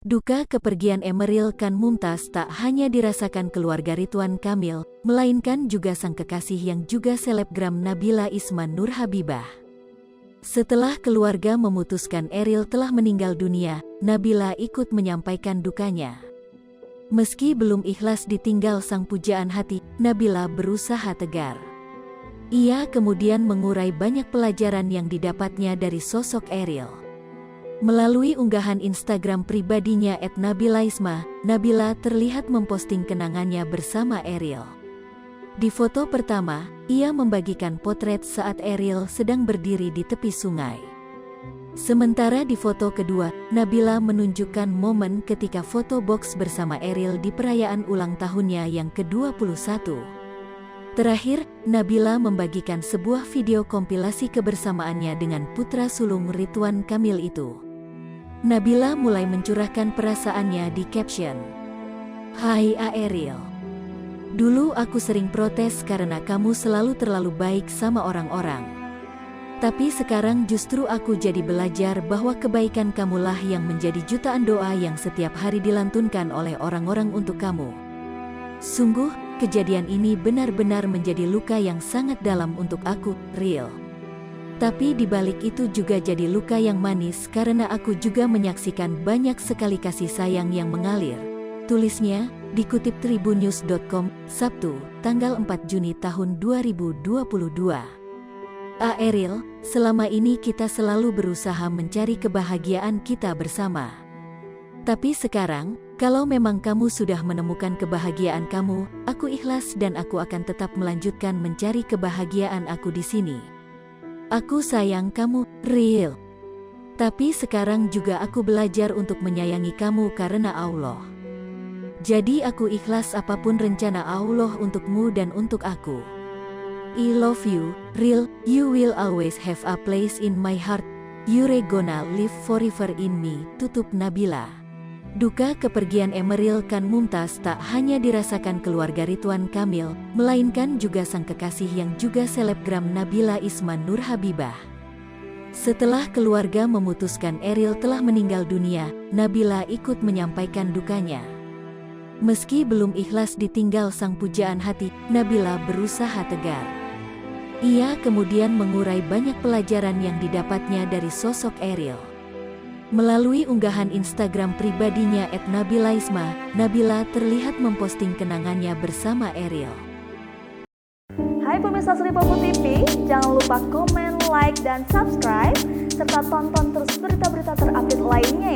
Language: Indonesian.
Duka kepergian Emeril Khan Mumtaz tak hanya dirasakan keluarga Ridwan Kamil, melainkan juga sang kekasih yang juga selebgram Nabila Isman Nur Habibah. Setelah keluarga memutuskan Eril telah meninggal dunia, Nabila ikut menyampaikan dukanya. Meski belum ikhlas ditinggal sang pujaan hati, Nabila berusaha tegar. Ia kemudian mengurai banyak pelajaran yang didapatnya dari sosok Eril. Melalui unggahan Instagram pribadinya @nabilaisma, Nabila terlihat memposting kenangannya bersama Eril. Di foto pertama, ia membagikan potret saat Eril sedang berdiri di tepi sungai. Sementara di foto kedua, Nabila menunjukkan momen ketika foto box bersama Eril di perayaan ulang tahunnya yang ke-21. Terakhir, Nabila membagikan sebuah video kompilasi kebersamaannya dengan putra sulung Ridwan Kamil itu. Nabila mulai mencurahkan perasaannya di caption, "Hai Eril. Dulu aku sering protes karena kamu selalu terlalu baik sama orang-orang. Tapi sekarang justru aku jadi belajar bahwa kebaikan kamulah yang menjadi jutaan doa yang setiap hari dilantunkan oleh orang-orang untuk kamu. Sungguh, kejadian ini benar-benar menjadi luka yang sangat dalam untuk aku, Ril. Tapi di balik itu juga jadi luka yang manis karena aku juga menyaksikan banyak sekali kasih sayang yang mengalir," tulisnya, dikutip tribunnews.com, Sabtu, tanggal 4 Juni tahun 2022. Eril, selama ini kita selalu berusaha mencari kebahagiaan kita bersama. Tapi sekarang, kalau memang kamu sudah menemukan kebahagiaan kamu, aku ikhlas dan aku akan tetap melanjutkan mencari kebahagiaan aku di sini. Aku sayang kamu, Ril. Tapi sekarang juga aku belajar untuk menyayangi kamu karena Allah. Jadi aku ikhlas apapun rencana Allah untukmu dan untuk aku. I love you, Ril. You will always have a place in my heart. You're gonna live forever in me, tutup Nabila. Duka kepergian Emeril Khan Mumtaz tak hanya dirasakan keluarga Ridwan Kamil, melainkan juga sang kekasih yang juga selebgram Nabila Isman Nur Habibah. Setelah keluarga memutuskan Eril telah meninggal dunia, Nabila ikut menyampaikan dukanya. Meski belum ikhlas ditinggal sang pujaan hati, Nabila berusaha tegar. Ia kemudian mengurai banyak pelajaran yang didapatnya dari sosok Eril. Melalui unggahan Instagram pribadinya @nabilaisma, Nabila terlihat memposting kenangannya bersama Eril. Hai pemirsa Sri Popo TV, jangan lupa komen, like, dan subscribe, serta tonton terus berita-berita terupdate lainnya